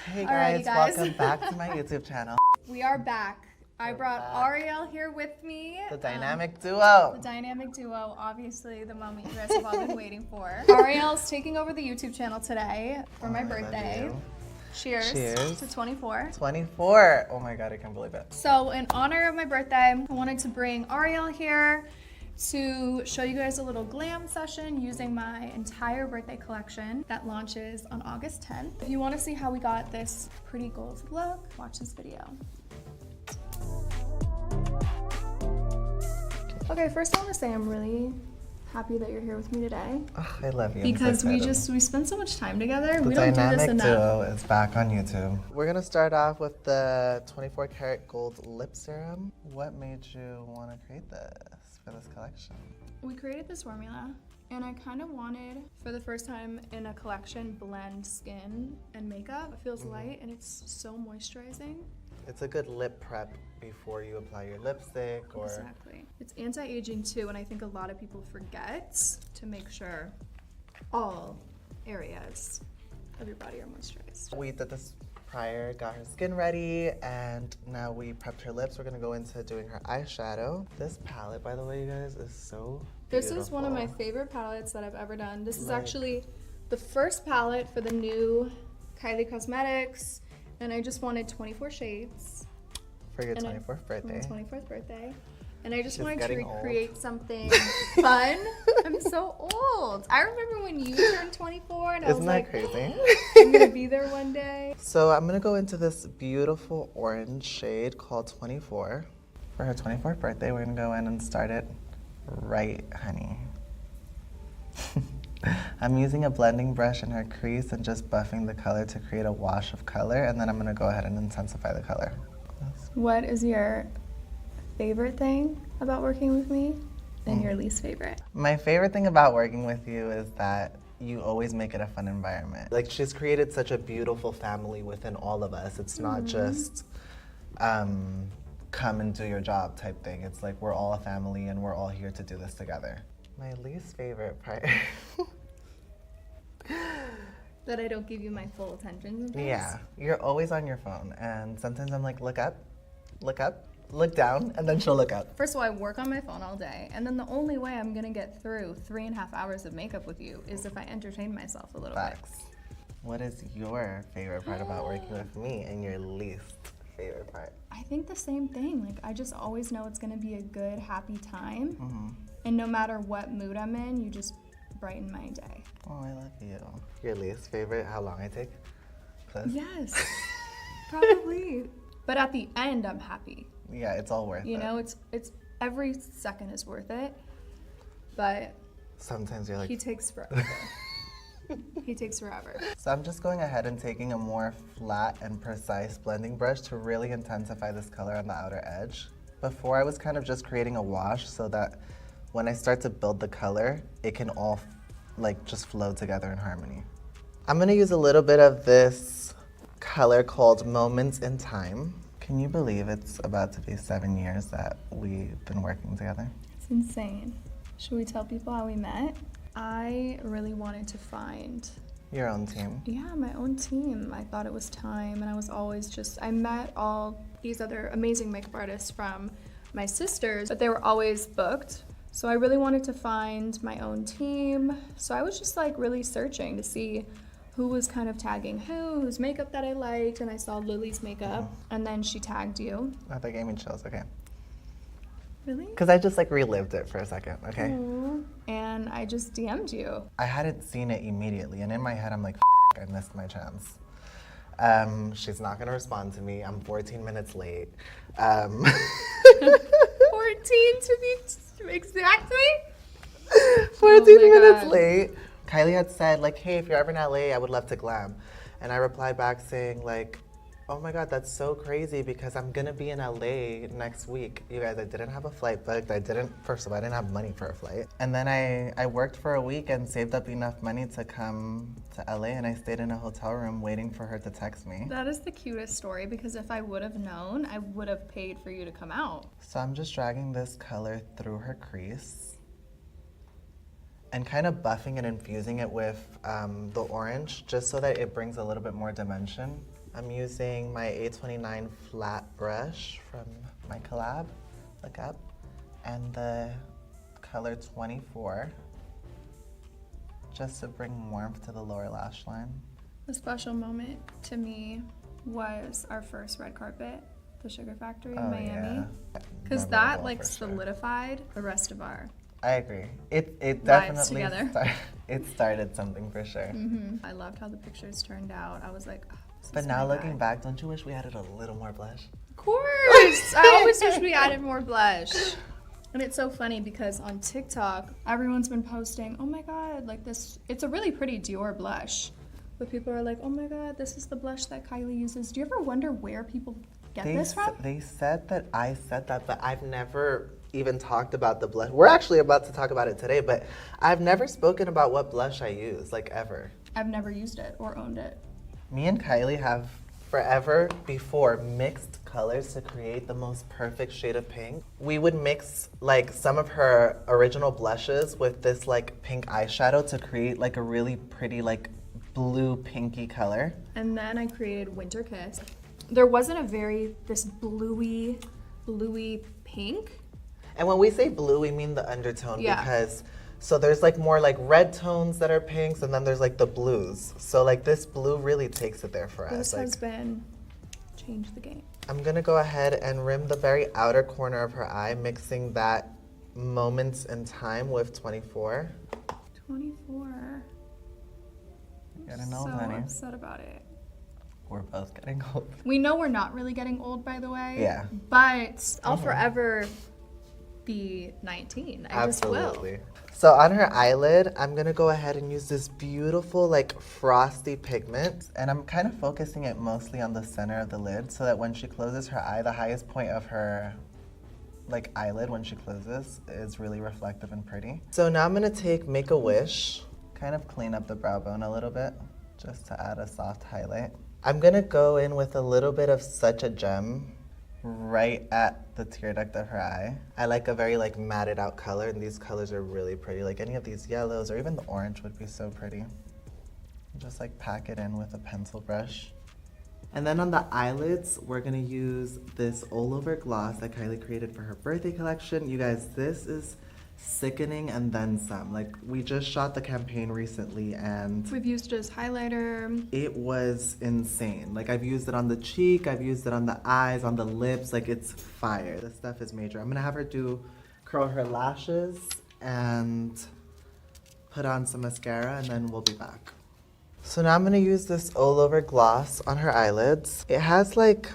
Hey Alrighty, guys, welcome back to my YouTube channel. We are back. I brought back. Ariel here with me. The dynamic duo. The dynamic duo, obviously the moment you guys have all been waiting for. Ariel's taking over the YouTube channel today for my birthday. Cheers. Cheers to 24. 24. Oh my god, I can't believe it. So in honor of my birthday, I wanted to bring Ariel here to show you guys a little glam session using my entire birthday collection that launches on August 10th. If you want to see how we got this pretty gold look, watch this video. Okay, first I want to say I'm really happy that you're here with me today. Oh, I love you. Because we spend so much time together. The We don't do this dynamic enough. duo is back on YouTube. We're gonna start off with the 24 karat gold lip serum. What made you want to create this for this collection? We created this formula and I kind of wanted, for the first time in a collection, blend skin and makeup. It feels light and it's so moisturizing. It's a good lip prep before you apply your lipstick or... Exactly. It's anti-aging too, and I think a lot of people forget to make sure all areas of your body are moisturized. We did this prior, got her skin ready, and now we prepped her lips. We're gonna go into doing her eyeshadow. This palette, by the way, you guys, is so This beautiful. is one of my favorite palettes that I've ever done. This is Like- actually the first palette for the new Kylie Cosmetics, and I just wanted 24 shades. For your And 24th birthday. For my 24th birthday. And I just She's wanted to getting old. recreate something fun. I'm so old. I remember when you turned 24 and I Isn't was that like, crazy? I'm gonna be there one day. So I'm gonna go into this beautiful orange shade called 24. For her 24th birthday, we're gonna go in and start it right, honey. I'm using a blending brush in her crease and just buffing the color to create a wash of color, and then I'm gonna go ahead and intensify the color. What is your favorite thing about working with me and your least favorite? My favorite thing about working with you is that you always make it a fun environment. Like, she's created such a beautiful family within all of us. It's not just come and do your job type thing. It's like we're all a family and we're all here to do this together. My least favorite part. That I don't give you my full attention sometimes? Yeah, you're always on your phone, and sometimes I'm like, look up, look down, and then she'll look up. First of all, I work on my phone all day, and then the only way I'm gonna get through 3.5 hours of makeup with you is if I entertain myself a little Facts. What is your favorite part about working with me and your least favorite part? I think the same thing. Like, I just always know it's gonna be a good, happy time. And no matter what mood I'm in, you just brighten my day. Oh, I love you. Your least favorite, how long I take? Cliff? Yes, probably. But at the end, I'm happy. Yeah, it's all worth it. You know, it's every second is worth it. But Sometimes you're like... he takes forever. He takes forever. So I'm just going ahead and taking a more flat and precise blending brush to really intensify this color on the outer edge. Before I was kind of just creating a wash so that when I start to build the color, it can all like just flow together in harmony. I'm gonna use a little bit of this color called Moments in Time. Can you believe it's about to be 7 years that we've been working together? It's insane. Should we tell people how we met? I really wanted to find, Your own team. yeah, my own team. I thought it was time, and I was always just, I met all these other amazing makeup artists from my sisters, but they were always booked. So I really wanted to find my own team. So I was just like really searching to see who was kind of tagging whose makeup that I liked, and I saw Lily's makeup, and then she tagged you. Oh, that gave me chills, okay. Really? Because I just like relived it for a second, okay? Aw. And I just DM'd you. I hadn't seen it immediately, and in my head I'm like, I missed my chance. She's not gonna respond to me. I'm 14 minutes late. 14 to be exactly? 14 my minutes God. late. Kylie had said like, hey, if you're ever in LA, I would love to glam. And I replied back saying like, oh my God, that's so crazy because I'm gonna be in LA next week. You guys, I didn't have a flight booked. First of all, I didn't have money for a flight. And then I worked for a week and saved up enough money to come to LA, and I stayed in a hotel room waiting for her to text me. That is the cutest story, because if I would have known, I would have paid for you to come out. So I'm just dragging this color through her crease and kind of buffing and infusing it with the orange just so that it brings a little bit more dimension I'm using my A29 flat brush from my collab, look up, and the color 24, just to bring warmth to the lower lash line. A special moment to me was our first red carpet, the Sugar Factory in Miami. Because that like solidified the rest of our I agree. It lives definitely together. it started something for sure. I loved how the pictures turned out. I was like, oh, this But is now my looking vibe. back, don't you wish we added a little more blush? Of course! I always wish we added more blush. And it's so funny because on TikTok, everyone's been posting, oh my god, like this, it's a really pretty Dior blush. But people are like, oh my god, this is the blush that Kylie uses. Do you ever wonder where people get this from? They said that I said that, but I've never even talked about the blush. We're actually about to talk about it today, but I've never spoken about what blush I use, like ever. I've never used it or owned it. Me and Kylie have forever before mixed colors to create the most perfect shade of pink. We would mix like some of her original blushes with this like pink eyeshadow to create like a really pretty like blue pinky color. And then I created Winter Kiss. There wasn't this bluey pink. And when we say blue, we mean the undertone Yeah. because so there's like more like red tones that are pinks and then there's like the blues. So like this blue really takes it there for us. This Like, has been changed the game. I'm gonna go ahead and rim the very outer corner of her eye, mixing that Moments in Time with 24. 24. Getting old, so honey. upset about it. We're both getting old. We know we're not really getting old, by the way. Yeah. But I'll forever be 19. I just will. Absolutely. So on her eyelid, I'm gonna go ahead and use this beautiful like frosty pigment. And I'm kind of focusing it mostly on the center of the lid so that when she closes her eye, the highest point of her like eyelid when she closes is really reflective and pretty. So now I'm gonna take Make a Wish, kind of clean up the brow bone a little bit, just to add a soft highlight. I'm gonna go in with a little bit of Such a Gem right at the tear duct of her eye. I like a very like matted out color, and these colors are really pretty. Like any of these yellows or even the orange would be so pretty. Just like pack it in with a pencil brush. And then on the eyelids, we're gonna use this all over gloss that Kylie created for her birthday collection. You guys, this is sickening and then some. Like we just shot the campaign recently and We've used it as highlighter. it was insane. Like I've used it on the cheek, I've used it on the eyes, on the lips, like it's fire. This stuff is major. I'm gonna have her curl her lashes and put on some mascara and then we'll be back. So now I'm gonna use this all over gloss on her eyelids. It has like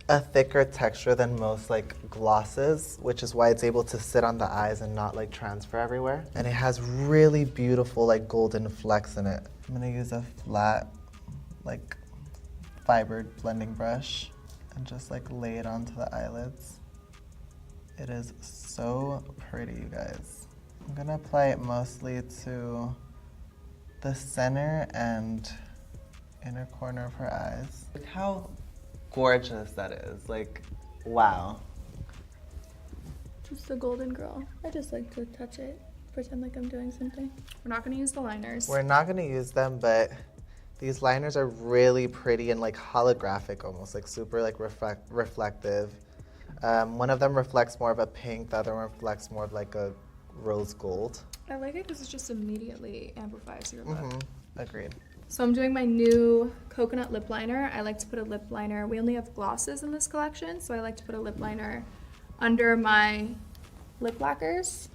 a thicker texture than most like glosses, which is why it's able to sit on the eyes and not like transfer everywhere. And it has really beautiful like golden flecks in it. I'm gonna use a flat like fibered blending brush and just like lay it onto the eyelids. It is so pretty, you guys. I'm gonna apply it mostly to the center and inner corner of her eyes. Look how gorgeous that is. Like, wow. Just a golden girl. I just like to touch it, pretend like I'm doing something. We're not gonna use the liners. We're not gonna use them, but these liners are really pretty and like holographic almost, like super like reflective. One of them reflects more of a pink, the other one reflects more of like a rose gold. I like it because it just immediately amplifies your look. Agreed. So I'm doing my new coconut lip liner. I like to put a lip liner. We only have glosses in this collection, so I like to put a lip liner under my lip lacquers.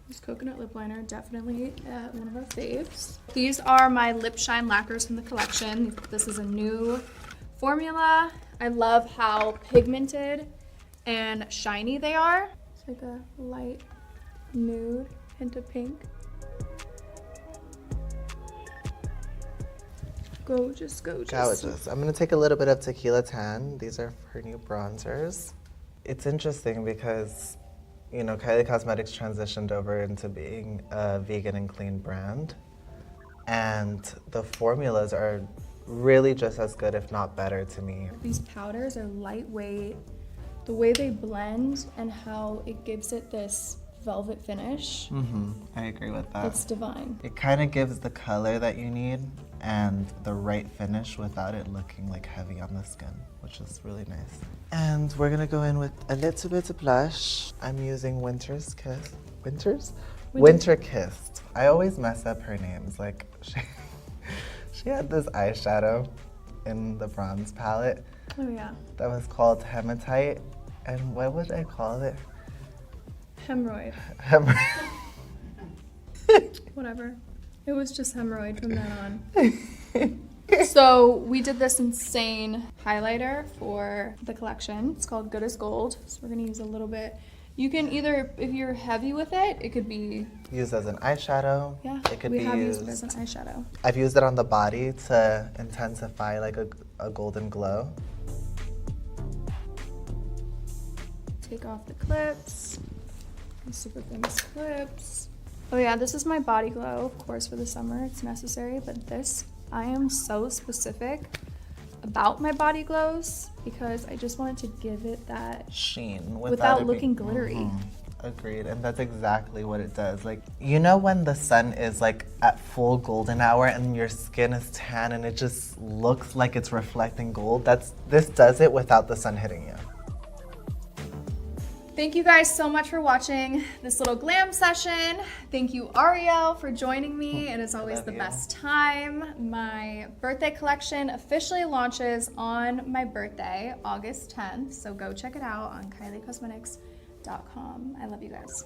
This coconut lip liner, definitely one of our faves. These are my lip shine lacquers from the collection. This is a new formula. I love how pigmented and shiny they are. It's like a light nude, hint of pink. Gorgeous, gorgeous. Gorgeous. I'm gonna take a little bit of Tequila Tan. These are her new bronzers. It's interesting because, you know, Kylie Cosmetics transitioned over into being a vegan and clean brand. And the formulas are really just as good, if not better to me. These powders are lightweight. The way they blend and how it gives it this velvet finish. I agree with that. It's divine. It kind of gives the color that you need and the right finish without it looking like heavy on the skin, which is really nice. And we're gonna go in with a little bit of blush. I'm using Winter Kissed. I always mess up her names. Like she had this eyeshadow in the bronze palette. Oh yeah. That was called Hematite. And what would I call it? Hemorrhoid. Whatever. It was just hemorrhoid from then on. So we did this insane highlighter for the collection. It's called Good as Gold. So we're gonna use a little bit. You can either, if you're heavy with it, it could be used as an eyeshadow. Yeah, it could we be have used used it as an eyeshadow. I've used it on the body to intensify like a golden glow. Take off the clips. The super famous clips. Oh yeah, this is my body glow, of course, for the summer. It's necessary, but this, I am so specific about my body glows because I just wanted to give it that sheen without it looking glittery. Agreed, and that's exactly what it does. Like, you know when the sun is like at full golden hour and your skin is tan and it just looks like it's reflecting gold? This does it without the sun hitting you. Thank you guys so much for watching this little glam session. Thank you, Ariel, for joining me. It is always the best time. My birthday collection officially launches on my birthday, August 10th. So go check it out on KylieCosmetics.com. I love you guys.